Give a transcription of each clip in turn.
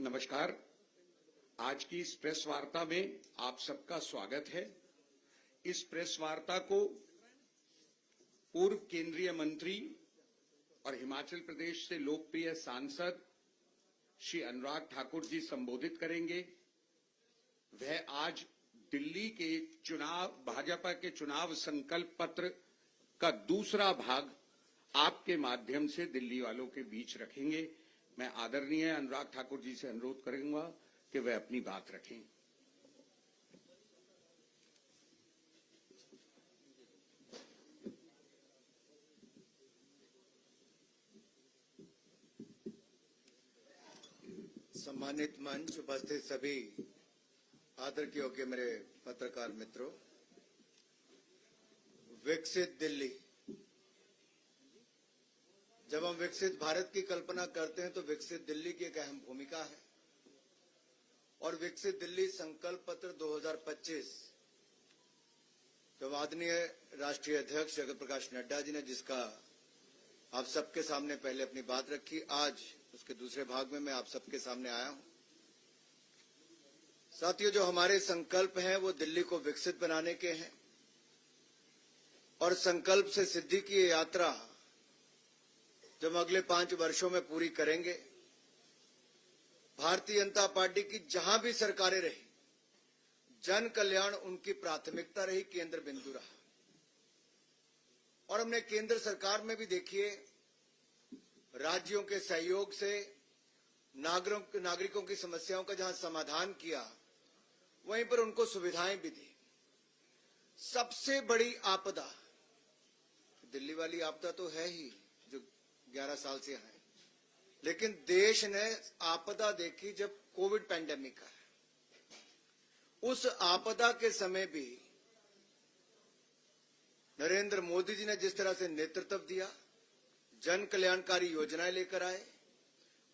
नमस्कार। आज की इस प्रेस वार्ता में आप सबका स्वागत है। इस प्रेस वार्ता को पूर्व केंद्रीय मंत्री और हिमाचल प्रदेश से लोकप्रिय सांसद श्री अनुराग ठाकुर जी संबोधित करेंगे। वह आज दिल्ली के चुनाव, भाजपा के चुनाव संकल्प पत्र का दूसरा भाग आपके माध्यम से दिल्ली वालों के बीच रखेंगे। मैं आदरणीय अनुराग ठाकुर जी से अनुरोध करूंगा कि वह अपनी बात रखें। सम्मानित मंच, उपस्थित सभी आदर के योग्य मेरे पत्रकार मित्रों, विकसित दिल्ली। जब हम विकसित भारत की कल्पना करते हैं तो विकसित दिल्ली की एक अहम भूमिका है और विकसित दिल्ली संकल्प पत्र 2025 जब आदरणीय राष्ट्रीय अध्यक्ष जगत प्रकाश नड्डा जी ने जिसका आप सबके सामने पहले अपनी बात रखी, आज उसके दूसरे भाग में मैं आप सबके सामने आया हूं। साथियों, जो हमारे संकल्प हैं वो दिल्ली को विकसित बनाने के हैं और संकल्प से सिद्धि की यात्रा जब अगले 5 वर्षों में पूरी करेंगे, भारतीय जनता पार्टी की जहां भी सरकारें रही, जन कल्याण उनकी प्राथमिकता रही, केंद्र बिंदु रहा। और हमने केंद्र सरकार में भी देखिए, राज्यों के सहयोग से नागरिकों की समस्याओं का जहां समाधान किया, वहीं पर उनको सुविधाएं भी दी। सबसे बड़ी आपदा, दिल्ली वाली आपदा तो है ही जो 11 साल से है, लेकिन देश ने आपदा देखी जब कोविड पैंडेमिक का है। उस आपदा के समय भी नरेंद्र मोदी जी ने जिस तरह से नेतृत्व दिया, जन कल्याणकारी योजनाएं लेकर आए,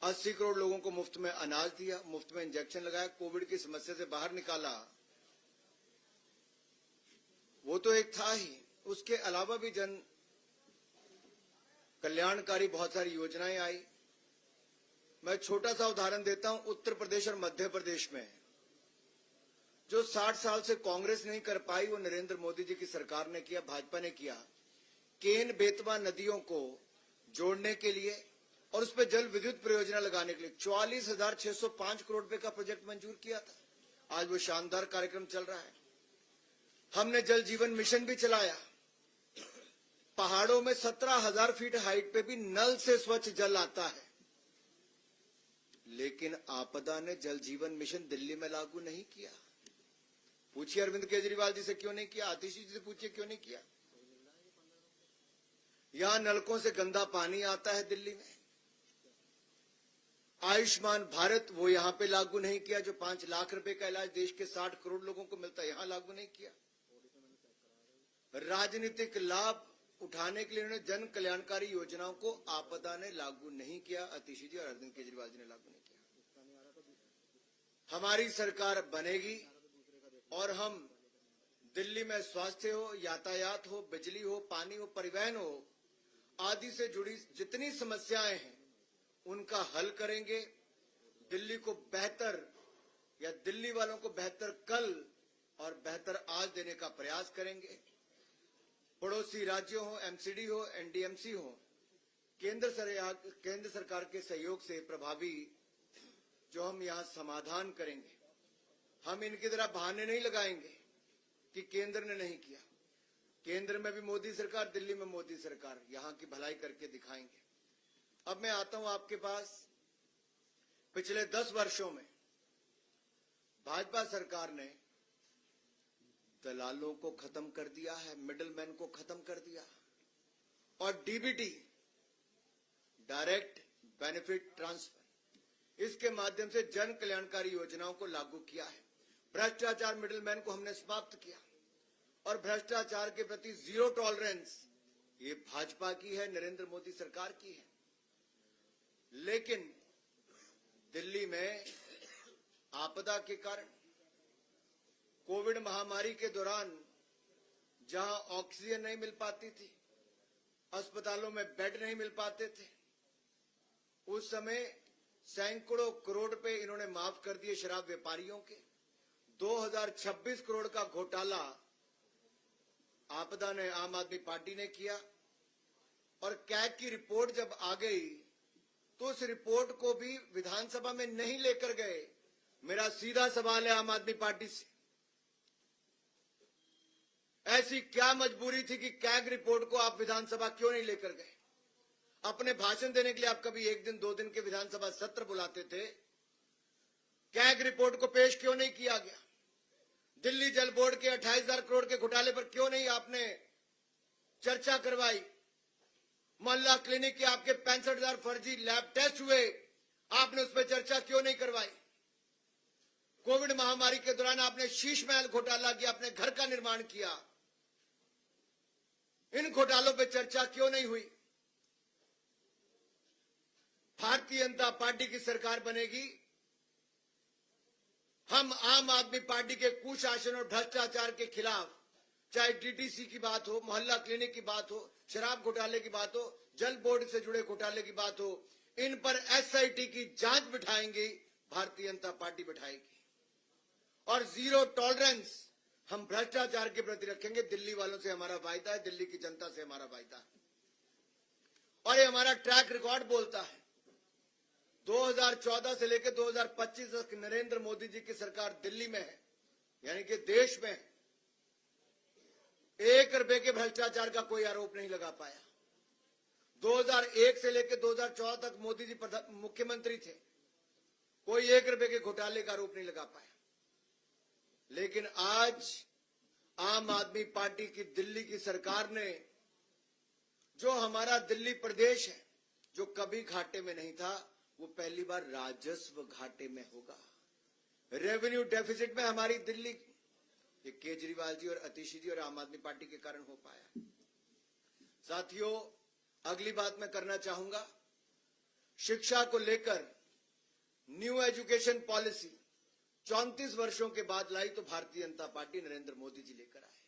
80 करोड़ लोगों को मुफ्त में अनाज दिया, मुफ्त में इंजेक्शन लगाया, कोविड की समस्या से बाहर निकाला, वो तो एक था ही। उसके अलावा भी जन कल्याणकारी बहुत सारी योजनाएं आई। मैं छोटा सा उदाहरण देता हूं। उत्तर प्रदेश और मध्य प्रदेश में जो 60 साल से कांग्रेस नहीं कर पाई, वो नरेंद्र मोदी जी की सरकार ने किया, भाजपा ने किया। केन बेतवा नदियों को जोड़ने के लिए और उस पर जल विद्युत परियोजना लगाने के लिए 44,605 करोड़ रुपए का प्रोजेक्ट मंजूर किया था। आज वो शानदार कार्यक्रम चल रहा है। हमने जल जीवन मिशन भी चलाया। पहाड़ों में 17,000 फीट हाइट पे भी नल से स्वच्छ जल आता है, लेकिन आपदा ने जल जीवन मिशन दिल्ली में लागू नहीं किया। पूछिए अरविंद केजरीवाल जी से क्यों नहीं किया, आतिश जी से पूछिए क्यों नहीं किया। यहां नलकों से गंदा पानी आता है दिल्ली में। आयुष्मान भारत वो यहां पे लागू नहीं किया, जो 5 लाख रुपए का इलाज देश के 60 करोड़ लोगों को मिलता है, यहां लागू नहीं किया। राजनीतिक लाभ उठाने के लिए उन्होंने जन कल्याणकारी योजनाओं को आपदा ने लागू नहीं किया, आतिशी जी और अरविंद केजरीवाल जी ने लागू नहीं किया। हमारी सरकार बनेगी और हम दिल्ली में स्वास्थ्य हो, यातायात हो, बिजली हो, पानी हो, परिवहन हो, आदि से जुड़ी जितनी समस्याएं हैं उनका हल करेंगे। दिल्ली को बेहतर या दिल्ली वालों को बेहतर कल और बेहतर आज देने का प्रयास करेंगे। पड़ोसी राज्यों हो, एमसीडी हो, एनडीएमसी हो, केंद्र सरकार के सहयोग से प्रभावी जो हम यहां समाधान करेंगे, हम इनकी तरह बहाने नहीं लगाएंगे कि केंद्र ने नहीं किया। केंद्र में भी मोदी सरकार, दिल्ली में मोदी सरकार, यहां की भलाई करके दिखाएंगे। अब मैं आता हूं आपके पास। पिछले 10 वर्षों में भाजपा सरकार ने दलालों को खत्म कर दिया है, मिडलमैन को खत्म कर दिया और डीबीटी, डायरेक्ट बेनिफिट ट्रांसफर, इसके माध्यम से जन कल्याणकारी योजनाओं को लागू किया है। भ्रष्टाचार, मिडलमैन को हमने समाप्त किया और भ्रष्टाचार के प्रति जीरो टॉलरेंस ये भाजपा की है, नरेंद्र मोदी सरकार की है। लेकिन दिल्ली में आपदा के कारण, कोविड महामारी के दौरान जहां ऑक्सीजन नहीं मिल पाती थी, अस्पतालों में बेड नहीं मिल पाते थे, उस समय सैकड़ों करोड़ पे इन्होंने माफ कर दिए शराब व्यापारियों के। 2026 करोड़ का घोटाला आपदा ने, आम आदमी पार्टी ने किया। और कैग की रिपोर्ट जब आ गई तो उस रिपोर्ट को भी विधानसभा में नहीं लेकर गए। मेरा सीधा सवाल है आम आदमी पार्टी से, ऐसी क्या मजबूरी थी कि कैग रिपोर्ट को आप विधानसभा क्यों नहीं लेकर गए? अपने भाषण देने के लिए आप कभी एक दिन दो दिन के विधानसभा सत्र बुलाते थे, कैग रिपोर्ट को पेश क्यों नहीं किया गया? दिल्ली जल बोर्ड के 28,000 करोड़ के घोटाले पर क्यों नहीं आपने चर्चा करवाई? मोहल्ला क्लिनिक के आपके 65,000 फर्जी लैब टेस्ट हुए, आपने उस पर चर्चा क्यों नहीं करवाई? कोविड महामारी के दौरान आपने शीश महल घोटाला किया, अपने घर का निर्माण किया, इन घोटालों पर चर्चा क्यों नहीं हुई? भारतीय जनता पार्टी की सरकार बनेगी, हम आम आदमी पार्टी के कुशासन और भ्रष्टाचार के खिलाफ, चाहे डीटीसी की बात हो, मोहल्ला क्लिनिक की बात हो, शराब घोटाले की बात हो, जल बोर्ड से जुड़े घोटाले की बात हो, इन पर एसआईटी की जांच बिठाएंगे, भारतीय जनता पार्टी बिठाएगी। और जीरो टॉलरेंस हम भ्रष्टाचार के प्रति रखेंगे। दिल्ली वालों से हमारा वायदा है, दिल्ली की जनता से हमारा वायदा है, और ये हमारा ट्रैक रिकॉर्ड बोलता है। 2014 से लेकर 2025 तक नरेंद्र मोदी जी की सरकार दिल्ली में है, यानी कि देश में 1 रुपए के भ्रष्टाचार का कोई आरोप नहीं लगा पाया। 2001 से लेकर 2014 तक मोदी जी मुख्यमंत्री थे, कोई 1 रुपए के घोटाले का आरोप नहीं लगा पाया। लेकिन आज आम आदमी पार्टी की दिल्ली की सरकार ने, जो हमारा दिल्ली प्रदेश है, जो कभी घाटे में नहीं था, वो पहली बार राजस्व घाटे में होगा। रेवेन्यू डेफिसिट में हमारी दिल्ली, ये केजरीवाल जी और अतिशी जी और आम आदमी पार्टी के कारण हो पाया। साथियों, अगली बात मैं करना चाहूंगा, शिक्षा को लेकर न्यू एजुकेशन पॉलिसी 34 वर्षों के बाद लाई तो भारतीय जनता पार्टी नरेंद्र मोदी जी लेकर आए।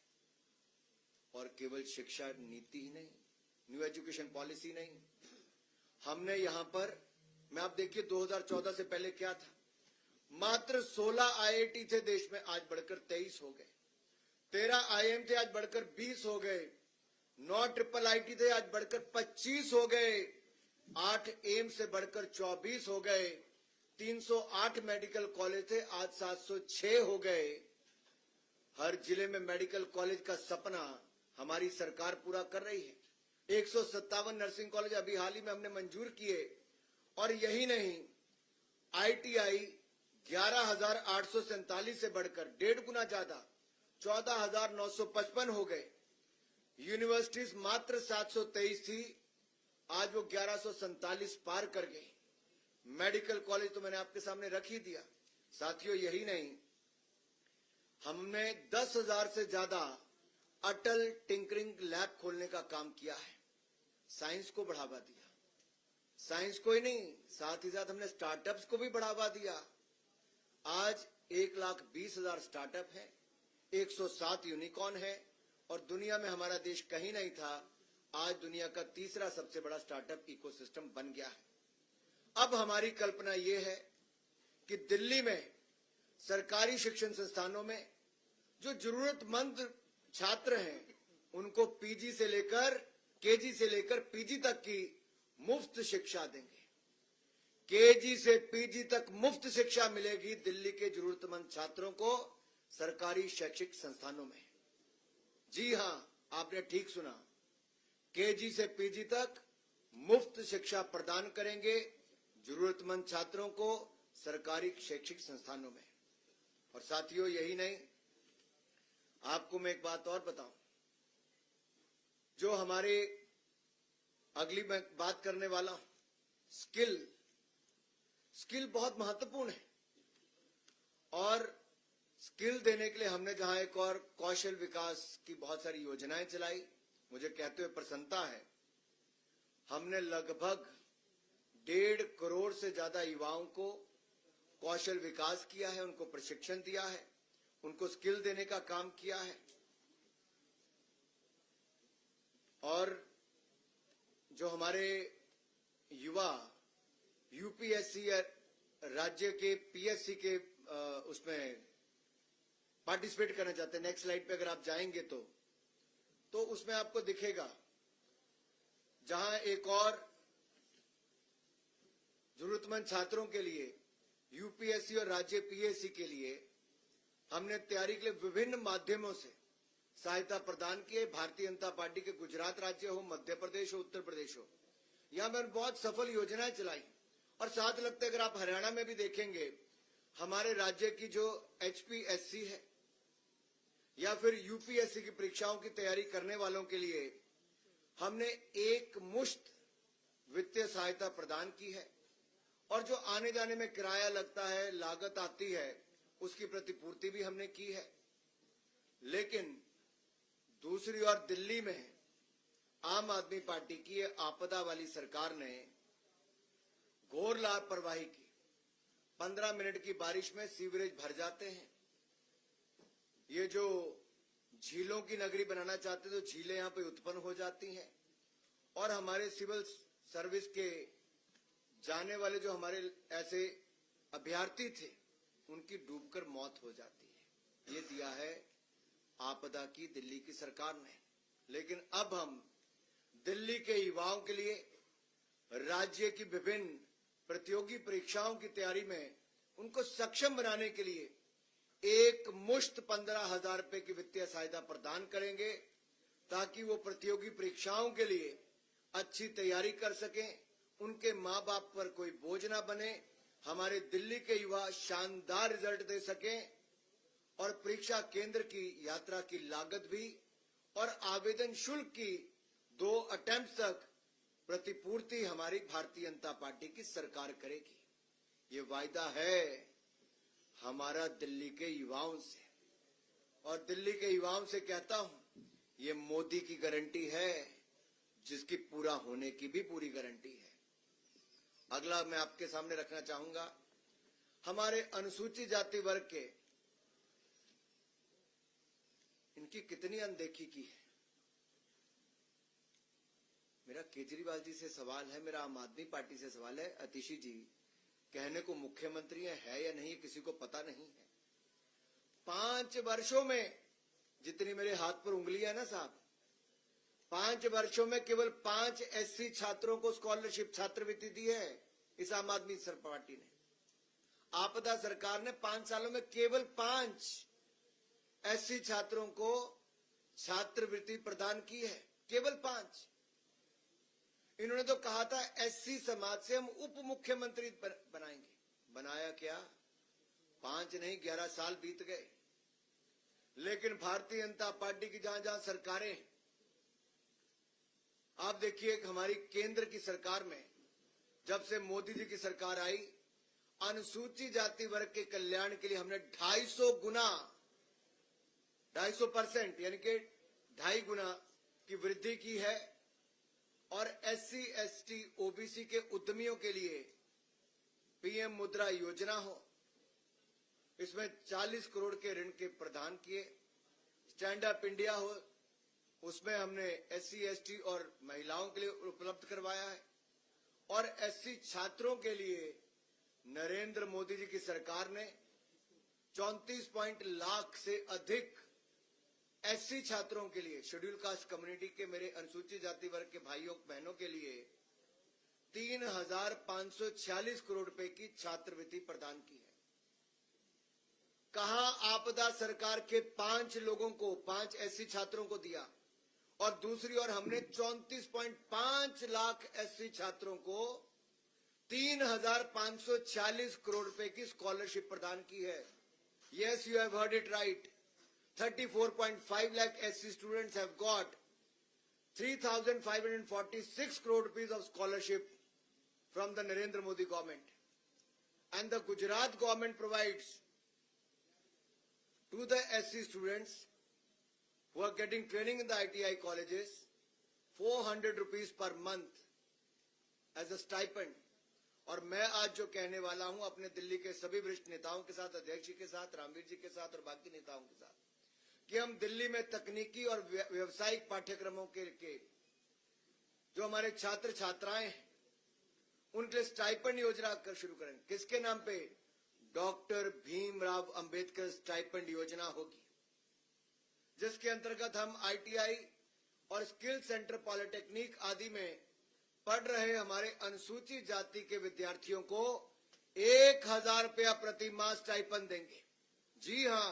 और केवल शिक्षा नीति ही नहीं, न्यू एजुकेशन पॉलिसी नहीं, हमने यहां पर, मैं आप देखिए 2014 से पहले क्या था, मात्र 16 आईआईटी थे देश में, आज बढ़कर 23 हो गए। 13 आईएम थे, आज बढ़कर 20 हो गए। 9 ट्रिपल आईटी थे, आज बढ़कर 25 हो गए। 8 एम्स से बढ़कर 24 हो गए। 308 मेडिकल कॉलेज थे, आज 706 हो गए। हर जिले में मेडिकल कॉलेज का सपना हमारी सरकार पूरा कर रही है। 157 नर्सिंग कॉलेज अभी हाल ही में हमने मंजूर किए। और यही नहीं, आईटीआई 11,847 से बढ़कर 1.5 गुना ज्यादा 14,955 हो गए। यूनिवर्सिटीज मात्र 723 थी, आज वो 1147 पार कर गई। मेडिकल कॉलेज तो मैंने आपके सामने रख ही दिया। साथियों, यही नहीं, हमने 10,000 से ज्यादा अटल टिंकरिंग लैब खोलने का काम किया है। साइंस को बढ़ावा दिया, साइंस को ही नहीं, साथ ही साथ हमने स्टार्टअप्स को भी बढ़ावा दिया। आज 1,20,000 स्टार्टअप है, 107 यूनिकॉर्न है, और दुनिया में हमारा देश कहीं नहीं था, आज दुनिया का तीसरा सबसे बड़ा स्टार्टअप इकोसिस्टम बन गया है। अब हमारी कल्पना यह है कि दिल्ली में सरकारी शिक्षण संस्थानों में जो जरूरतमंद छात्र हैं, उनको पीजी से लेकर, केजी से लेकर पीजी तक की मुफ्त शिक्षा देंगे। केजी से पीजी तक मुफ्त शिक्षा मिलेगी दिल्ली के जरूरतमंद छात्रों को सरकारी शैक्षिक संस्थानों में। जी हां, आपने ठीक सुना, केजी से पीजी तक मुफ्त शिक्षा प्रदान करेंगे जरूरतमंद छात्रों को सरकारी शैक्षिक संस्थानों में। और साथियों, यही नहीं, आपको मैं एक बात और बताऊं, जो हमारे अगली मैं बात करने वाला हूं, स्किल बहुत महत्वपूर्ण है। और स्किल देने के लिए हमने जहां एक और कौशल विकास की बहुत सारी योजनाएं चलाई, मुझे कहते हुए प्रसन्नता है, हमने लगभग 1.5 करोड़ से ज्यादा युवाओं को कौशल विकास किया है, उनको प्रशिक्षण दिया है, उनको स्किल देने का काम किया है। और जो हमारे युवा यूपीएससी या राज्य के पीएससी के उसमें पार्टिसिपेट करना चाहते हैं, नेक्स्ट स्लाइड पे अगर आप जाएंगे तो उसमें आपको दिखेगा जहां एक और जरूरतमंद छात्रों के लिए यूपीएससी और राज्य पीएससी के लिए हमने तैयारी के लिए विभिन्न माध्यमों से सहायता प्रदान की है। भारतीय जनता पार्टी के गुजरात राज्य हो, मध्य प्रदेश हो, उत्तर प्रदेश हो, यहां मैंने बहुत सफल योजनाएं चलाई। और साथ लगता है अगर आप हरियाणा में भी देखेंगे, हमारे राज्य की जो एचपीएससी है या फिर यूपीएससी की परीक्षाओं की तैयारी करने वालों के लिए हमने एक मुश्त वित्तीय सहायता प्रदान की है। और जो आने जाने में किराया लगता है, लागत आती है, उसकी प्रतिपूर्ति भी हमने की है। लेकिन दूसरी ओर दिल्ली में आम आदमी पार्टी की ये आपदा वाली सरकार ने घोर लापरवाही की। 15 मिनट की बारिश में सीवरेज भर जाते हैं। ये जो झीलों की नगरी बनाना चाहते तो झीलें यहां पे उत्पन्न हो जाती हैं और हमारे सिविल सर्विस के जाने वाले जो हमारे ऐसे अभ्यर्थी थे उनकी डूबकर मौत हो जाती है। ये दिया है आपदा की दिल्ली की सरकार ने। लेकिन अब हम दिल्ली के युवाओं के लिए राज्य की विभिन्न प्रतियोगी परीक्षाओं की तैयारी में उनको सक्षम बनाने के लिए एक मुश्त 15,000 रुपए की वित्तीय सहायता प्रदान करेंगे ताकि वो प्रतियोगी परीक्षाओं के लिए अच्छी तैयारी कर सकें, उनके माँ बाप पर कोई बोझ ना बने, हमारे दिल्ली के युवा शानदार रिजल्ट दे सकें और परीक्षा केंद्र की यात्रा की लागत भी और आवेदन शुल्क की 2 अटेम्प्ट तक प्रतिपूर्ति हमारी भारतीय जनता पार्टी की सरकार करेगी। ये वायदा है हमारा दिल्ली के युवाओं से। और दिल्ली के युवाओं से कहता हूं, ये मोदी की गारंटी है जिसकी पूरा होने की भी पूरी गारंटी है। अगला मैं आपके सामने रखना चाहूंगा, हमारे अनुसूचित जाति वर्ग के इनकी कितनी अनदेखी की है। मेरा केजरीवाल जी से सवाल है, मेरा आम आदमी पार्टी से सवाल है, अतिशी जी कहने को मुख्यमंत्री है या नहीं किसी को पता नहीं है। 5 वर्षों में जितनी मेरे हाथ पर उंगली है ना साहब, 5 वर्षों में केवल 5 एससी छात्रों को स्कॉलरशिप छात्रवृत्ति दी है इस आम आदमी पार्टी ने। आपदा सरकार ने 5 सालों में केवल 5 एससी छात्रों को छात्रवृत्ति प्रदान की है, केवल 5। इन्होंने तो कहा था एससी समाज से हम उप मुख्यमंत्री बनाएंगे। बनाया क्या? 5 नहीं 11 साल बीत गए। लेकिन भारतीय जनता पार्टी की जहां जहां सरकारें, आप देखिए हमारी केंद्र की सरकार में जब से मोदी जी की सरकार आई, अनुसूचित जाति वर्ग के कल्याण के लिए हमने 250 गुना 250% यानी कि 2.5 गुना की वृद्धि की है। और एससी एसटी ओबीसी के उद्यमियों के लिए पीएम मुद्रा योजना हो, इसमें 40 करोड़ के ऋण के प्रदान किए। स्टैंड अप इंडिया हो, उसमें हमने एससी एसटी और महिलाओं के लिए उपलब्ध करवाया है। और एससी छात्रों के लिए नरेंद्र मोदी जी की सरकार ने 34 लाख से अधिक एससी छात्रों के लिए, शेड्यूल कास्ट कम्युनिटी के मेरे अनुसूचित जाति वर्ग के भाइयों बहनों के लिए 3,546 करोड़ रुपए की छात्रवृत्ति प्रदान की है। कहा आपदा सरकार के 5 लोगों को, 5 एससी छात्रों को दिया और दूसरी ओर हमने 34.5 लाख एससी छात्रों को 3,546 करोड़ रुपए की स्कॉलरशिप प्रदान की है। Yes, you have heard it right. 34.5 lakh SC students have got 3,546 crore rupees of scholarship from the Narendra Modi government. And the Gujarat government provides to the SC students who are getting training in the ITI colleges 400 rupees per month as a stipend. और मैं आज जो कहने वाला हूं अपने दिल्ली के सभी वरिष्ठ नेताओं के साथ, अध्यक्ष जी के साथ, रामवीर जी के साथ और बाकी नेताओं के साथ, कि हम दिल्ली में तकनीकी और व्यावसायिक पाठ्यक्रमों के जो हमारे छात्र छात्राएं हैं उनके लिए स्टाइपेंड योजना कर शुरू करेंगे। किसके नाम पे? डॉक्टर भीमराव अंबेडकर स्टाइपेंड योजना होगी, जिसके अंतर्गत हम आईटीआई और स्किल सेंटर पॉलिटेक्निक आदि में पढ़ रहे हमारे अनुसूचित जाति के विद्यार्थियों को 1,000 रुपया प्रति माह स्टाइपेंड देंगे। जी हां,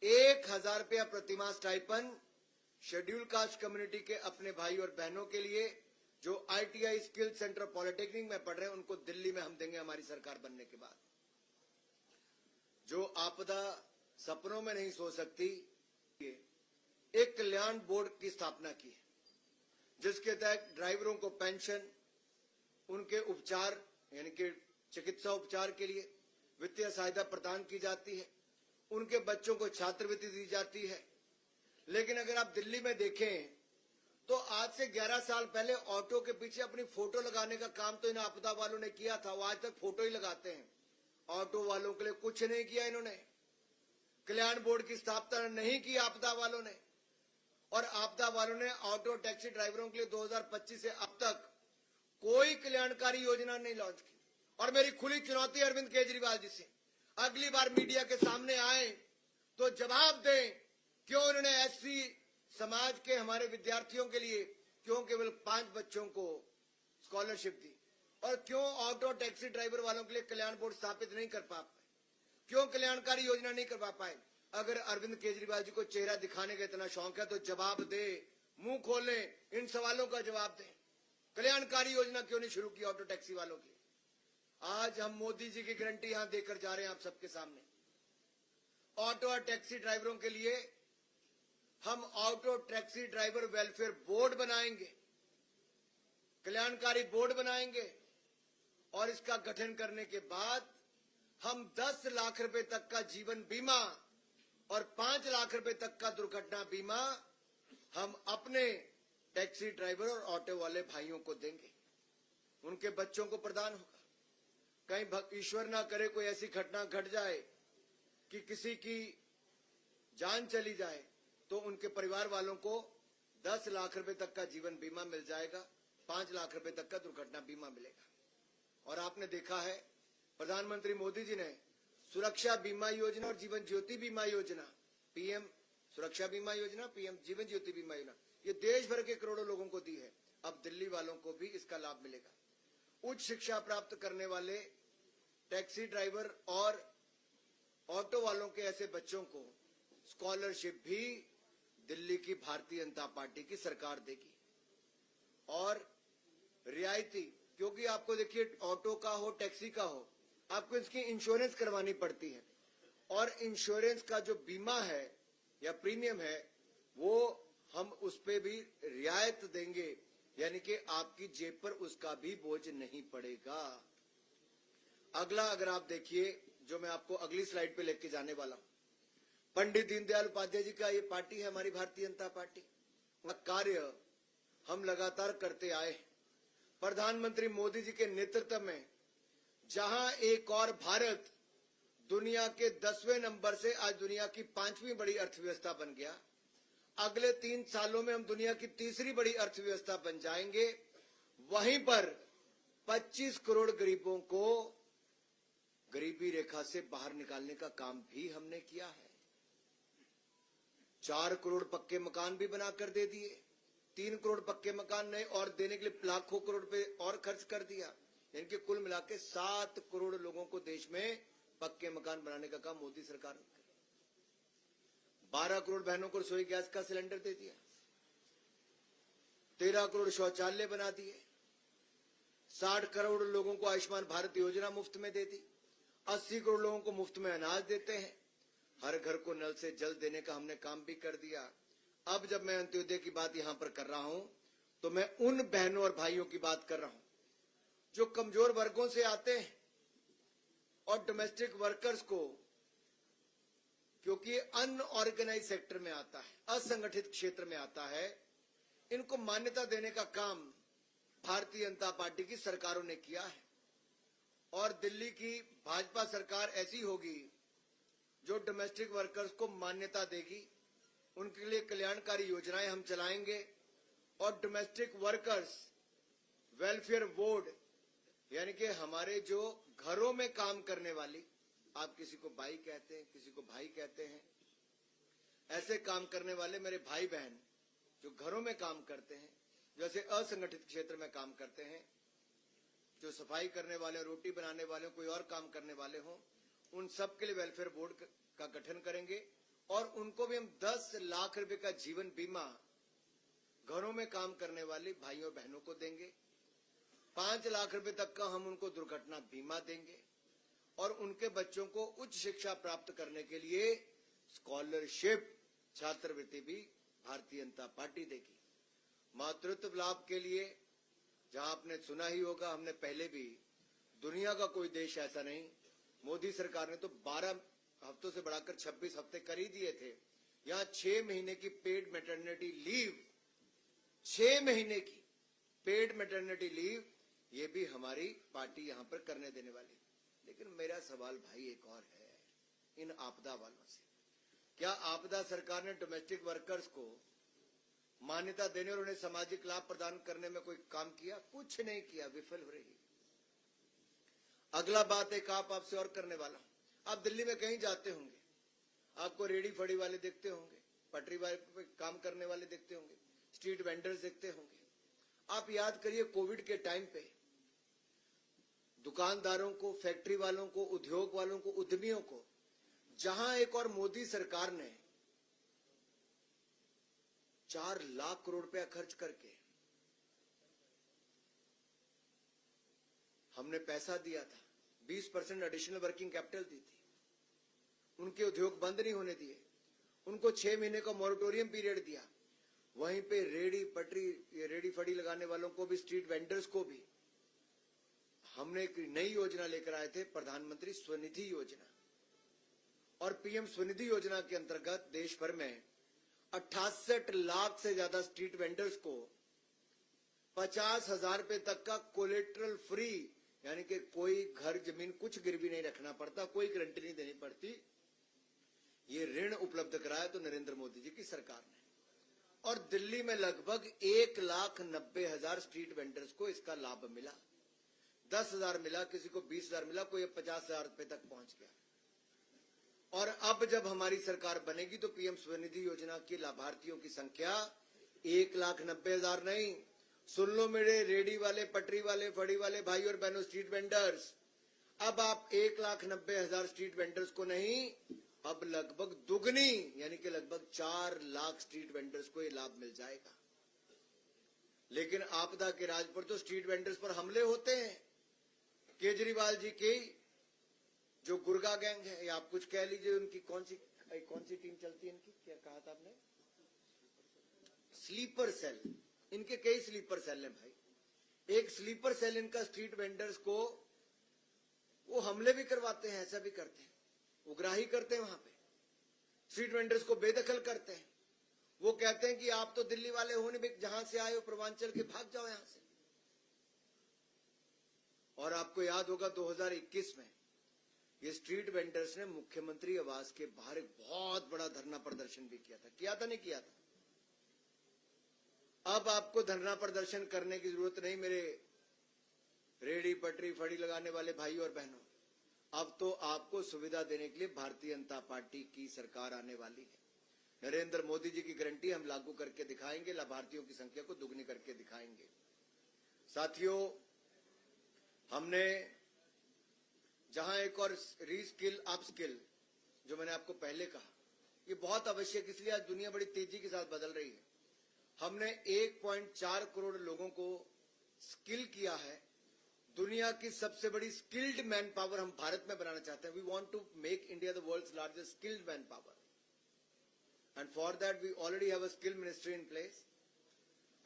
1,000 रुपया प्रति माह स्टाइपेंड शेड्यूल कास्ट कम्युनिटी के अपने भाई और बहनों के लिए जो आईटीआई स्किल सेंटर पॉलिटेक्निक में पढ़ रहे हैं, उनको दिल्ली में हम देंगे हमारी सरकार बनने के बाद। जो आपदा सपनों में नहीं सो सकती, एक कल्याण बोर्ड की स्थापना की है, जिसके तहत ड्राइवरों को पेंशन, उनके उपचार यानी कि चिकित्सा उपचार के लिए वित्तीय सहायता प्रदान की जाती है, उनके बच्चों को छात्रवृत्ति दी जाती है। लेकिन अगर आप दिल्ली में देखें तो आज से 11 साल पहले ऑटो के पीछे अपनी फोटो लगाने का काम तो इन आपदा वालों ने किया था, वो आज तक फोटो ही लगाते हैं। ऑटो वालों के लिए कुछ नहीं किया इन्होंने, कल्याण बोर्ड की स्थापना नहीं की आपदा वालों ने, और आपदा वालों ने ऑटो टैक्सी ड्राइवरों के लिए 2025 से अब तक कोई कल्याणकारी योजना नहीं लॉन्च की। और मेरी खुली चुनौती अरविंद केजरीवाल जी से, अगली बार मीडिया के सामने आए तो जवाब दें, क्यों उन्होंने एससी समाज के हमारे विद्यार्थियों के लिए क्यों केवल 5 बच्चों को स्कॉलरशिप दी, और क्यों ऑटो टैक्सी ड्राइवर वालों के लिए कल्याण बोर्ड स्थापित नहीं कर पा पाए, क्यों कल्याणकारी योजना नहीं करवा पाए। अगर अरविंद केजरीवाल जी को चेहरा दिखाने का इतना शौक है तो जवाब दे, मुंह खोले, इन सवालों का जवाब दें। कल्याणकारी योजना क्यों नहीं शुरू की ऑटो टैक्सी वालों की? आज हम मोदी जी की गारंटी यहां देकर जा रहे हैं आप सबके सामने। ऑटो और टैक्सी ड्राइवरों के लिए हम auto taxi driver welfare board बनाएंगे, कल्याणकारी बोर्ड बनाएंगे, और इसका गठन करने के बाद हम 10 लाख रुपए तक का जीवन बीमा और 5 लाख रुपए तक का दुर्घटना बीमा हम अपने टैक्सी ड्राइवर और ऑटो वाले भाइयों को देंगे, उनके बच्चों को प्रदान होगा। कहीं ईश्वर ना करे कोई ऐसी घटना घट जाए कि किसी की जान चली जाए, तो उनके परिवार वालों को 10 लाख रुपए तक का जीवन बीमा मिल जाएगा, 5 लाख रुपए तक का दुर्घटना बीमा मिलेगा। और आपने देखा है प्रधानमंत्री मोदी जी ने सुरक्षा बीमा योजना और जीवन ज्योति बीमा योजना, पीएम सुरक्षा बीमा योजना, पीएम जीवन ज्योति बीमा योजना, ये देश भर के करोड़ों लोगों को दी है। अब दिल्ली वालों को भी इसका लाभ मिलेगा। उच्च शिक्षा प्राप्त करने वाले टैक्सी ड्राइवर और ऑटो वालों के ऐसे बच्चों को स्कॉलरशिप भी दिल्ली की भारतीय जनता पार्टी की सरकार देगी। और रियायती, क्योंकि आपको देखिए ऑटो का हो टैक्सी का हो, आपको इसकी इंश्योरेंस करवानी पड़ती है, और इंश्योरेंस का जो बीमा है या प्रीमियम है वो हम उस पे भी रियायत देंगे, यानी कि आपकी जेब पर उसका भी बोझ नहीं पड़ेगा। अगला अगर आप देखिए, जो मैं आपको अगली स्लाइड पे लेके जाने वाला हूं, पंडित दीनदयाल उपाध्याय जी का ये पार्टी है हमारी भारतीय जनता पार्टी, कार्य हम लगातार करते आए। प्रधानमंत्री मोदी जी के नेतृत्व में जहां एक और भारत दुनिया के 10वें नंबर से आज दुनिया की 5वीं बड़ी अर्थव्यवस्था बन गया, अगले 3 सालों में हम दुनिया की 3री बड़ी अर्थव्यवस्था बन जाएंगे। वहीं पर 25 करोड़ गरीबों को गरीबी रेखा से बाहर निकालने का काम भी हमने किया है। 4 करोड़ पक्के मकान भी बनाकर दे दिए, 3 करोड़ पक्के मकान नए और देने के लिए लाखों करोड़ रुपए और खर्च कर दिया, यानी कि कुल मिला के 7 करोड़ लोगों को देश में पक्के मकान बनाने का काम मोदी सरकार ने किया। 12 करोड़ बहनों को रसोई गैस का सिलेंडर दे दिया, 13 करोड़ शौचालय बना दिए, 60 करोड़ लोगों को आयुष्मान भारत योजना मुफ्त में दे दी, 80 करोड़ लोगों को मुफ्त में अनाज देते हैं, हर घर को नल से जल देने का हमने काम भी कर दिया। अब जब मैं अंत्योदय की बात यहां पर कर रहा हूं तो मैं उन बहनों और भाइयों की बात कर रहा हूं जो कमजोर वर्गों से आते हैं और डोमेस्टिक वर्कर्स को, क्योंकि अनऑर्गेनाइज सेक्टर में आता है, असंगठित क्षेत्र में आता है, इनको मान्यता देने का काम भारतीय जनता पार्टी की सरकारों ने किया है। और दिल्ली की भाजपा सरकार ऐसी होगी जो डोमेस्टिक वर्कर्स को मान्यता देगी, उनके लिए कल्याणकारी योजनाएं हम चलाएंगे और डोमेस्टिक वर्कर्स वेलफेयर बोर्ड यानी कि हमारे जो घरों में काम करने वाली, आप किसी को बाई कहते हैं, किसी को भाई कहते हैं, ऐसे काम करने वाले मेरे भाई बहन जो घरों में काम करते हैं, जैसे असंगठित क्षेत्र में काम करते हैं, जो सफाई करने वाले, रोटी बनाने वाले, कोई और काम करने वाले हों, उन सब के लिए वेलफेयर बोर्ड का गठन करेंगे और उनको भी हम 10 लाख रुपए का जीवन बीमा घरों में काम करने वाले भाइयों बहनों को देंगे। 5 लाख रुपए तक का हम उनको दुर्घटना बीमा देंगे और उनके बच्चों को उच्च शिक्षा प्राप्त करने के लिए स्कॉलरशिप, छात्रवृत्ति भी भारतीय जनता पार्टी देगी। मातृत्व लाभ के लिए, जहां आपने सुना ही होगा, हमने पहले भी, दुनिया का कोई देश ऐसा नहीं, मोदी सरकार ने तो 12 हफ्तों से बढ़ाकर 26 हफ्ते कर ही दिए थे। यहाँ 6 महीने की पेड मैटरनिटी लीव, 6 महीने की पेड मैटरनिटी लीव, ये भी हमारी पार्टी यहाँ पर करने देने वाली। लेकिन मेरा सवाल भाई एक और है, इन आपदा वालों से, क्या आपदा सरकार ने डोमेस्टिक वर्कर्स को मान्यता देने और उन्हें सामाजिक लाभ प्रदान करने में कोई काम किया? कुछ नहीं किया, विफल हो रही। अगला बात एक आपसे और करने वाला, आप दिल्ली में कहीं जाते होंगे, आपको रेडी फड़ी वाले देखते होंगे, पटरी वाले पे काम करने वाले देखते होंगे, स्ट्रीट वेंडर्स देखते होंगे। आप याद करिए, कोविड के टाइम पे दुकानदारों को, फैक्ट्री वालों को, उद्योग वालों को, उद्यमियों को, जहां एक और मोदी सरकार ने 4 लाख करोड़ रुपया खर्च करके हमने पैसा दिया था, 20% एडिशनल वर्किंग कैपिटल दी थी, उनके उद्योग बंद नहीं होने दिए, उनको 6 महीने का मॉरिटोरियम पीरियड दिया। वहीं पे रेडी फड़ी लगाने वालों को भी, स्ट्रीट वेंडर्स को भी हमने एक नई योजना लेकर आए थे, प्रधानमंत्री स्वनिधि योजना। और पीएम स्वनिधि योजना के अंतर्गत देश भर में 68 लाख से ज्यादा स्ट्रीट वेंडर्स को 50,000 रुपए तक का कोलेट्रल फ्री, यानी कि कोई घर जमीन कुछ गिरवी नहीं रखना पड़ता, कोई गारंटी नहीं देनी पड़ती, ये ऋण उपलब्ध कराया तो नरेंद्र मोदी जी की सरकार ने। और दिल्ली में लगभग 1,90,000 स्ट्रीट वेंडर्स को इसका लाभ मिला। 10,000 मिला, किसी को 20,000 मिला, कोई 50,000 रुपए तक पहुंच गया। और अब जब हमारी सरकार बनेगी तो पीएम स्वनिधि योजना के लाभार्थियों की संख्या 1,90,000 नहीं, सुन लो मेरे रेडी वाले, पटरी वाले, फड़ी वाले भाई और बहनों, स्ट्रीट वेंडर्स, अब आप 1,90,000 स्ट्रीट वेंडर्स को नहीं, अब लगभग दुगनी, यानी कि लगभग 4 लाख स्ट्रीट वेंडर्स को ये लाभ मिल जाएगा। लेकिन आपदा के राज पर तो स्ट्रीट वेंडर्स पर हमले होते हैं। केजरीवाल जी की जो गुर्गा गैंग है, या आप कुछ कह लीजिए, उनकी कौन सी टीम चलती है इनकी, क्या कहा था आपने? Sleeper cell. इनके कई स्लीपर सेल हैं भाई। एक स्लीपर सेल इनका स्ट्रीट वेंडर्स को वो हमले भी करवाते हैं, ऐसा भी करते हैं, उग्राही करते हैं, वहां पे स्ट्रीट वेंडर्स को बेदखल करते हैं। वो कहते हैं कि आप तो दिल्ली वाले हो नहीं, जहां से आए हो पूर्वांचल के, भाग जाओ यहां से। और आपको याद होगा 2021 में ये स्ट्रीट वेंडर्स ने मुख्यमंत्री आवास के बाहर एक बहुत बड़ा धरना प्रदर्शन भी किया था नहीं किया था? अब आपको धरना प्रदर्शन करने की जरूरत नहीं मेरे रेडी पटरी फड़ी लगाने वाले भाई और बहनों। अब तो आपको सुविधा देने के लिए भारतीय जनता पार्टी की सरकार आने वाली है। नरेंद्र मोदी जी की गारंटी हम लागू करके दिखाएंगे, लाभार्थियों की संख्या को दुगनी करके दिखाएंगे। साथियों, हमने जहां एक और रीस्किल अपस्किल, जो मैंने आपको पहले कहा, ये बहुत आवश्यक, इसलिए आज दुनिया बड़ी तेजी के साथ बदल रही है। हमने 1.4 करोड़ लोगों को स्किल किया है। दुनिया की सबसे बड़ी स्किल्ड मैन पावर हम भारत में बनाना चाहते हैं। We want to make India the world's largest skilled man power, and for that we already have a skill ministry in place,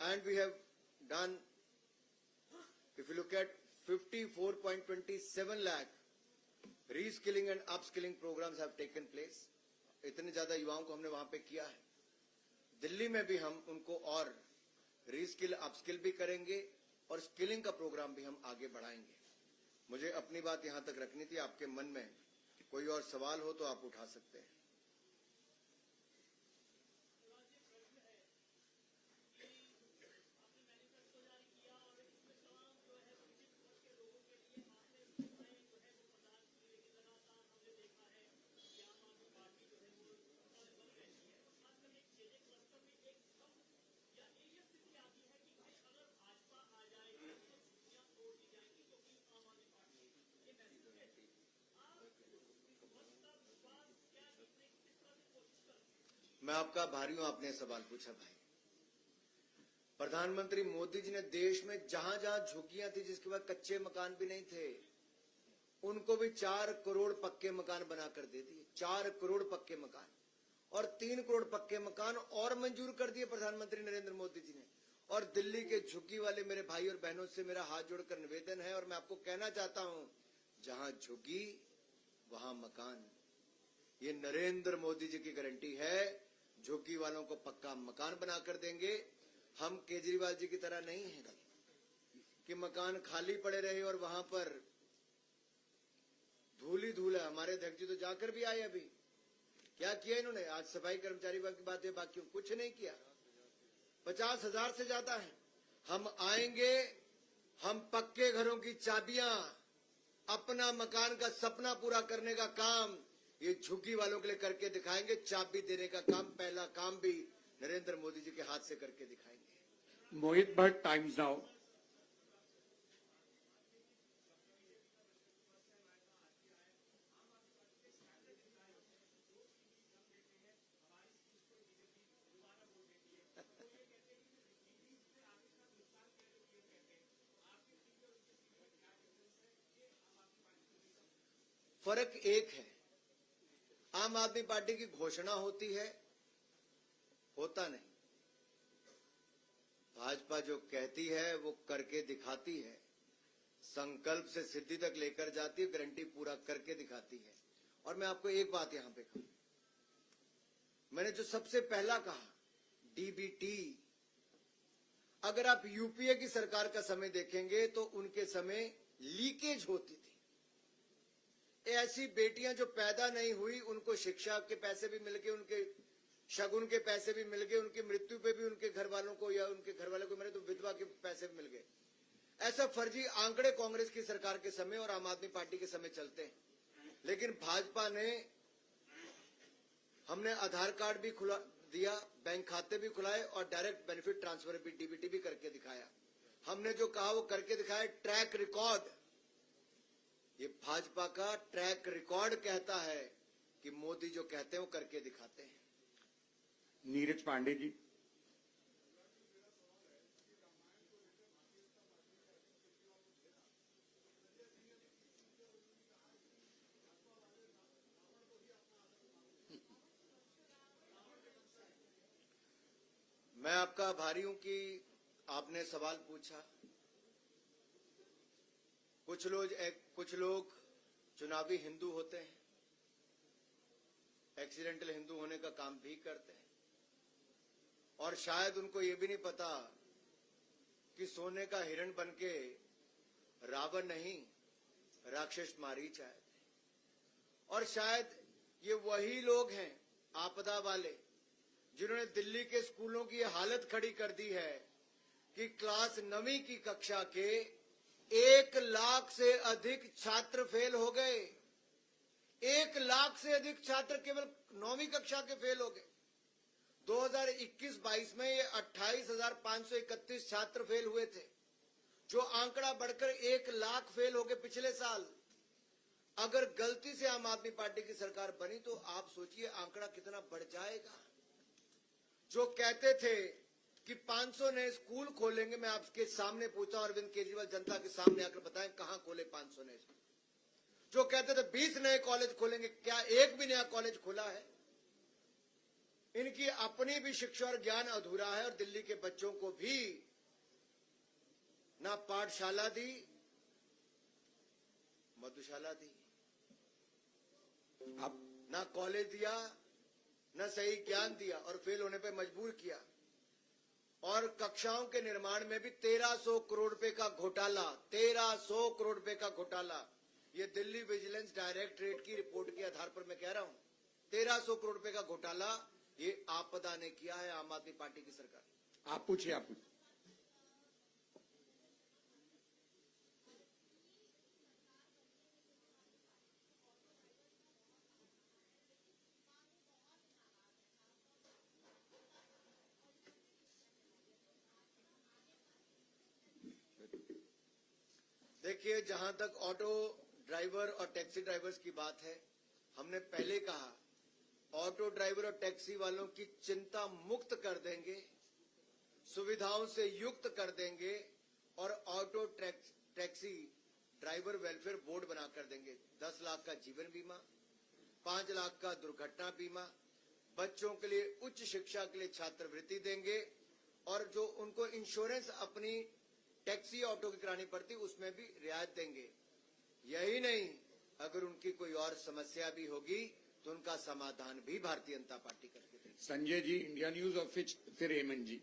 and we have done, if you look at 54.27 lakh reskilling and upskilling programs have taken place. इतने ज्यादा युवाओं को हमने वहां पे किया है। दिल्ली में भी हम उनको और रीस्किल अपस्किल भी करेंगे और स्किलिंग का प्रोग्राम भी हम आगे बढ़ाएंगे। मुझे अपनी बात यहां तक रखनी थी। आपके मन में कोई और सवाल हो तो आप उठा सकते हैं। मैं आपका आभारी हूं, आपने सवाल पूछा भाई। प्रधानमंत्री मोदी जी ने देश में जहां जहां झुग्गियां थी, जिसके बाद कच्चे मकान भी नहीं थे, उनको भी 4 करोड़ पक्के मकान बनाकर दे दिए। 4 करोड़ पक्के मकान और 3 करोड़ पक्के मकान और मंजूर कर दिए प्रधानमंत्री नरेंद्र मोदी जी ने। और दिल्ली के झुग्गी वाले मेरे भाई और बहनों से मेरा हाथ जोड़कर निवेदन है, और मैं आपको कहना चाहता हूं, जहां झुग्गी वहां मकान। ये नरेंद्र मोदी जी की गारंटी है। झुग्गी वालों को पक्का मकान बनाकर देंगे। हम केजरीवाल जी की तरह नहीं है कि मकान खाली पड़े रहे और वहां पर धूल ही धूल है। हमारे अध्यक्ष जी तो जाकर भी आए। अभी क्या किया इन्होंने? आज सफाई कर्मचारी की बात है, बाकी कुछ नहीं किया। 50,000 से ज्यादा है। हम आएंगे, हम पक्के घरों की चाबियां, अपना मकान का सपना पूरा करने का काम ये झुग्गी वालों के लिए करके दिखाएंगे। चाबी देने का काम, पहला काम भी नरेंद्र मोदी जी के हाथ से करके दिखाएंगे। मोहित भट्ट, टाइम्स नाउ। फर्क एक है, आम आदमी पार्टी की घोषणा होती है, होता नहीं। भाजपा जो कहती है वो करके दिखाती है। संकल्प से सिद्धि तक लेकर जाती है, गारंटी पूरा करके दिखाती है। और मैं आपको एक बात यहां पे कहूं, मैंने जो सबसे पहला कहा, डीबीटी, अगर आप यूपीए की सरकार का समय देखेंगे तो उनके समय लीकेज होती थी। ऐसी बेटियां जो पैदा नहीं हुई, उनको शिक्षा के पैसे भी मिल गए, उनके शगुन के पैसे भी मिल गए, उनकी मृत्यु पे भी उनके घर वालों को या उनके घर वाले को मरे तो विधवा के पैसे भी मिल गए। ऐसा फर्जी आंकड़े कांग्रेस की सरकार के समय और आम आदमी पार्टी के समय चलते हैं। लेकिन भाजपा ने, हमने आधार कार्ड भी खुला दिया, बैंक खाते भी खुलाए और डायरेक्ट बेनिफिट ट्रांसफर भी, डीबीटी भी करके दिखाया। हमने जो कहा वो करके दिखाया। ट्रैक रिकॉर्ड, ये भाजपा का ट्रैक रिकॉर्ड कहता है कि मोदी जो कहते हैं वो करके दिखाते हैं। नीरज पांडे जी। मैं आपका आभारी हूं कि आपने सवाल पूछा। कुछ लोग चुनावी हिंदू होते हैं, एक्सीडेंटल हिंदू होने का काम भी करते हैं, और शायद उनको ये भी नहीं पता कि सोने का हिरण बनके रावण नहीं, राक्षस मारीच आए थे। और शायद ये वही लोग हैं, आपदा वाले, जिन्होंने दिल्ली के स्कूलों की हालत खड़ी कर दी है कि क्लास 9वीं की कक्षा के 1 लाख से अधिक छात्र फेल हो गए। 1 लाख से अधिक छात्र केवल 9वीं कक्षा के फेल हो गए। 2021-22 में ये 28,531 छात्र फेल हुए थे, जो आंकड़ा बढ़कर 1 लाख फेल हो गए पिछले साल। अगर गलती से आम आदमी पार्टी की सरकार बनी तो आप सोचिए आंकड़ा कितना बढ़ जाएगा। जो कहते थे कि 500 नए स्कूल खोलेंगे, मैं आपके सामने पूछता हूं, अरविंद केजरीवाल जनता के सामने आकर बताएं कहां खोले 500 नए स्कूल। जो कहते थे 20 नए कॉलेज खोलेंगे, क्या एक भी नया कॉलेज खुला है? इनकी अपनी भी शिक्षा और ज्ञान अधूरा है, और दिल्ली के बच्चों को भी ना पाठशाला दी, मधुशाला दी, ना कॉलेज दिया, ना सही ज्ञान दिया, और फेल होने पे मजबूर किया। और कक्षाओं के निर्माण में भी 1300 करोड़ रुपए का घोटाला, 1300 करोड़ रुपए का घोटाला। ये दिल्ली विजिलेंस डायरेक्टरेट की रिपोर्ट के आधार पर मैं कह रहा हूं, 1300 करोड़ रुपए का घोटाला ये आपदा ने किया है, आम आदमी पार्टी की सरकार। आप पूछिए, आप पूछिए। देखिए, जहां तक ऑटो ड्राइवर और टैक्सी ड्राइवर्स की बात है, हमने पहले कहा ऑटो ड्राइवर और टैक्सी वालों की चिंता मुक्त कर देंगे, सुविधाओं से युक्त कर देंगे और auto taxi driver welfare board बना कर देंगे। 10 लाख का जीवन बीमा, 5 लाख का दुर्घटना बीमा, बच्चों के लिए उच्च शिक्षा के लिए छात्रवृत्ति देंगे और जो उनको इंश्योरेंस अपनी टैक्सी ऑटो की करानी पड़ती उसमें भी रियायत देंगे। यही नहीं, अगर उनकी कोई और समस्या भी होगी तो उनका समाधान भी भारतीय जनता पार्टी करके देगी। Sanjay ji, India news office, फिर हेमंत जी।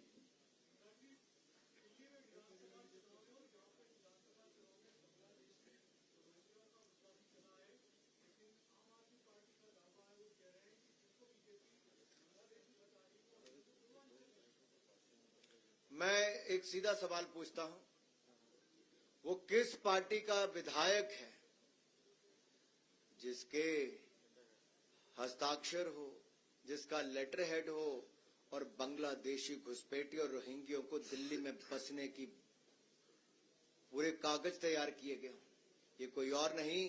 मैं एक सीधा सवाल पूछता हूं, वो किस पार्टी का विधायक है जिसके हस्ताक्षर हो, जिसका लेटर हेड हो और बांग्लादेशी घुसपैठी और रोहिंग्यों को दिल्ली में बसने की पूरे कागज तैयार किए गए हों? ये कोई और नहीं,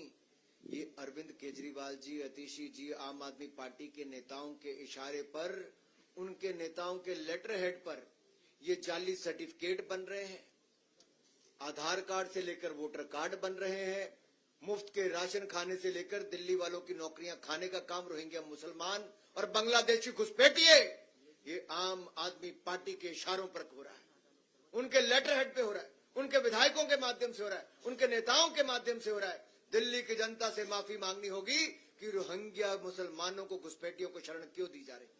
ये अरविंद केजरीवाल जी, अतिशी जी, आम आदमी पार्टी के नेताओं के इशारे पर, उनके नेताओं के लेटर हेड पर ये जाली सर्टिफिकेट बन रहे हैं, आधार कार्ड से लेकर वोटर कार्ड बन रहे हैं, मुफ्त के राशन खाने से लेकर दिल्ली वालों की नौकरियां खाने का काम रोहिंग्या मुसलमान और बांग्लादेशी घुसपैठिए ये आम आदमी पार्टी के इशारों पर हो रहा है, उनके लेटर हेड पे हो रहा है, उनके विधायकों के माध्यम से हो रहा है, उनके नेताओं के माध्यम से हो रहा है। दिल्ली की जनता से माफी मांगनी होगी कि रोहिंग्या मुसलमानों को, घुसपैठियों को शरण क्यों दी जा रही है।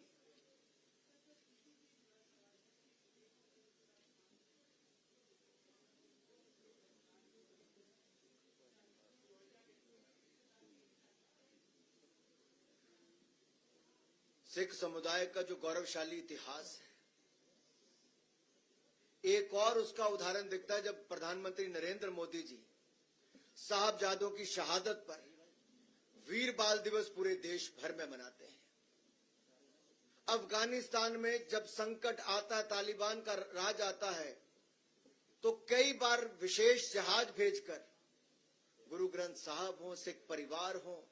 सिख समुदाय का जो गौरवशाली इतिहास है, एक और उसका उदाहरण दिखता है जब प्रधानमंत्री नरेंद्र मोदी जी साहबजादों की शहादत पर वीर बाल दिवस पूरे देश भर में मनाते हैं। अफगानिस्तान में जब संकट आता है, तालिबान का राज आता है, तो कई बार विशेष जहाज भेजकर गुरु ग्रंथ साहब हो, सिख परिवार हो,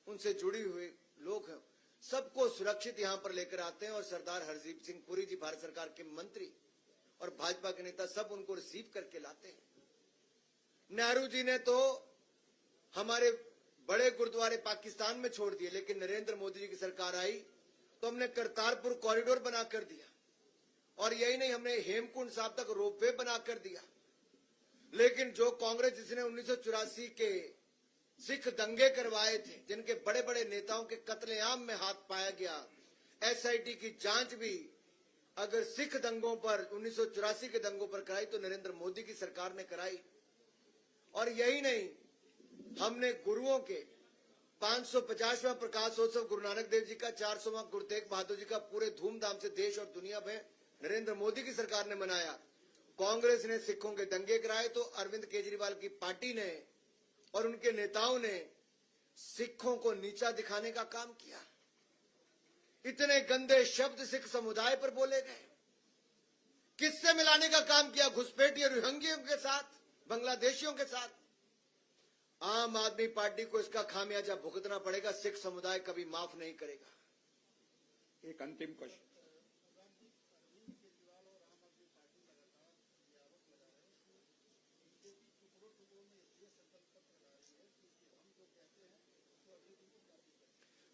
उनसे जुड़ी हुए लोग हैं, सबको सुरक्षित यहां पर लेकर आते हैं और सरदार हरदीप सिंह पुरी जी, भारत सरकार के मंत्री और भाजपा के नेता सब उनको रिसीव करके लाते हैं। नेहरू जी ने तो हमारे बड़े गुरुद्वारे पाकिस्तान में छोड़ दिए, लेकिन नरेंद्र मोदी जी की सरकार आई तो हमने करतारपुर कॉरिडोर बना कर दिया और यही नहीं, हमने हेमकुंड साहब तक रोपवे बना कर दिया। लेकिन जो कांग्रेस जिसने 1984 के सिख दंगे करवाए थे, जिनके बड़े बड़े नेताओं के कत्लेआम में हाथ पाया गया, एसआईटी की जांच भी अगर सिख दंगों पर, 1984 के दंगों पर कराई तो नरेंद्र मोदी की सरकार ने कराई। और यही नहीं, हमने गुरुओं के 550वां प्रकाशोत्सव गुरु नानक देव जी का, 400वां गुरु तेग बहादुर जी का पूरे धूमधाम से देश और दुनिया में नरेंद्र मोदी की सरकार ने मनाया। कांग्रेस ने सिखों के दंगे कराए तो अरविंद केजरीवाल की पार्टी ने और उनके नेताओं ने सिखों को नीचा दिखाने का काम किया। इतने गंदे शब्द सिख समुदाय पर बोले गए, किससे मिलाने का काम किया? घुसपैठी और रोहिंग्यों के साथ, बांग्लादेशियों के साथ। आम आदमी पार्टी को इसका खामियाजा भुगतना पड़ेगा, सिख समुदाय कभी माफ नहीं करेगा। एक अंतिम क्वेश्चन।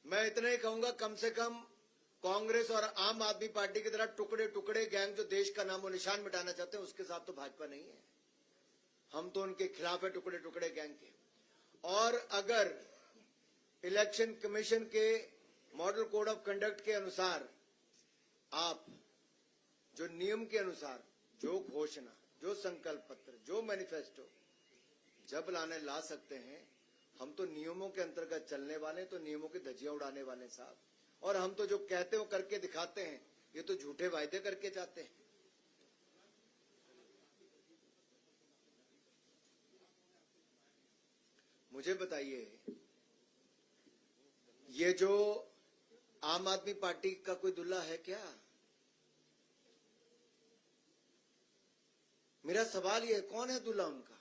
मैं इतना ही कहूंगा, कम से कम कांग्रेस और आम आदमी पार्टी की तरह टुकड़े टुकड़े गैंग जो देश का नामो निशान मिटाना चाहते हैं, उसके साथ तो भाजपा नहीं है। हम तो उनके खिलाफ है, टुकड़े टुकड़े गैंग के। और अगर इलेक्शन कमीशन के मॉडल कोड ऑफ कंडक्ट के अनुसार आप जो नियम के अनुसार जो घोषणा, जो संकल्प पत्र, जो मैनिफेस्टो जब लाने ला सकते हैं, हम तो नियमों के अंतर्गत चलने वाले, तो नियमों की धज्जियां उड़ाने वाले साहब। और हम तो जो कहते हो करके दिखाते हैं, ये तो झूठे वायदे करके जाते हैं। मुझे बताइए, ये जो आम आदमी पार्टी का कोई दुल्हा है क्या? मेरा सवाल ये है, कौन है दुल्हा उनका?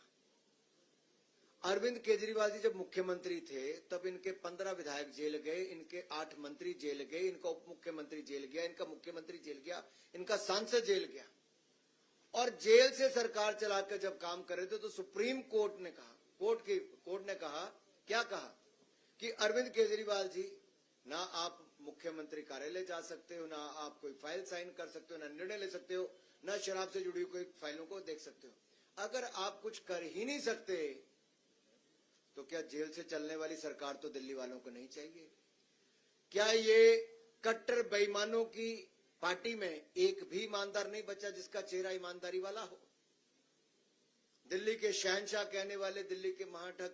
अरविंद केजरीवाल जी जब मुख्यमंत्री थे तब इनके 15 विधायक जेल गए, इनके 8 मंत्री जेल गए, इनका उप मुख्यमंत्री जेल गया, इनका मुख्यमंत्री जेल गया, इनका सांसद जेल गया। और जेल से सरकार चलाकर जब काम कर रहे थे तो सुप्रीम कोर्ट ने कहा, कोर्ट ने कहा, क्या कहा कि अरविंद केजरीवाल जी ना आप मुख्यमंत्री कार्यालय जा सकते हो, ना आप कोई फाइल साइन कर सकते हो, ना निर्णय ले सकते हो, ना शराब से जुड़ी हुई कोई फाइलों को देख सकते हो। अगर आप कुछ कर ही नहीं सकते तो क्या जेल से चलने वाली सरकार तो दिल्ली वालों को नहीं चाहिए? क्या ये कट्टर बेईमानों की पार्टी में एक भी ईमानदार नहीं बचा जिसका चेहरा ईमानदारी वाला हो? दिल्ली के शहंशाह कहने वाले दिल्ली के महाठग,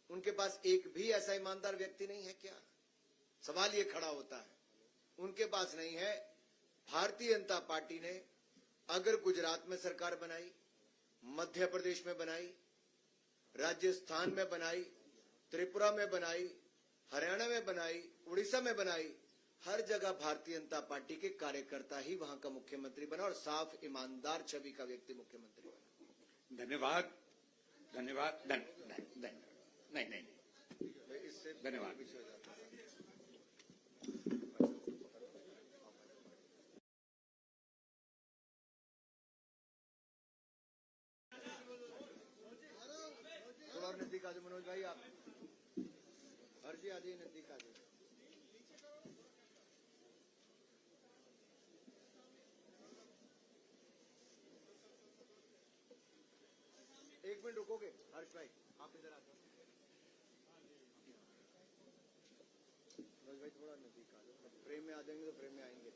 उनके पास एक भी ऐसा ईमानदार व्यक्ति नहीं है क्या? सवाल ये खड़ा होता है, उनके पास नहीं है। भारतीय जनता पार्टी ने अगर गुजरात में सरकार बनाई, मध्य प्रदेश में बनाई, राजस्थान में बनाई, त्रिपुरा में बनाई, हरियाणा में बनाई, उड़ीसा में बनाई, हर जगह भारतीय जनता पार्टी के कार्यकर्ता ही वहां का मुख्यमंत्री बना और साफ ईमानदार छवि का व्यक्ति मुख्यमंत्री बना। धन्यवाद, धन्यवाद, नहीं, इससे धन्यवाद। थोड़ा और नजदीक आ जाओ मनोज भाई, आप हर जी आ जाइए, नजदीक आ जाइए। एक मिनट रुकोगे हर्ष भाई, आप इधर आ जाओ। मनोज भाई थोड़ा नजदीक आ जाओ, फ्रेम में आ जाएंगे तो फ्रेम में आएंगे।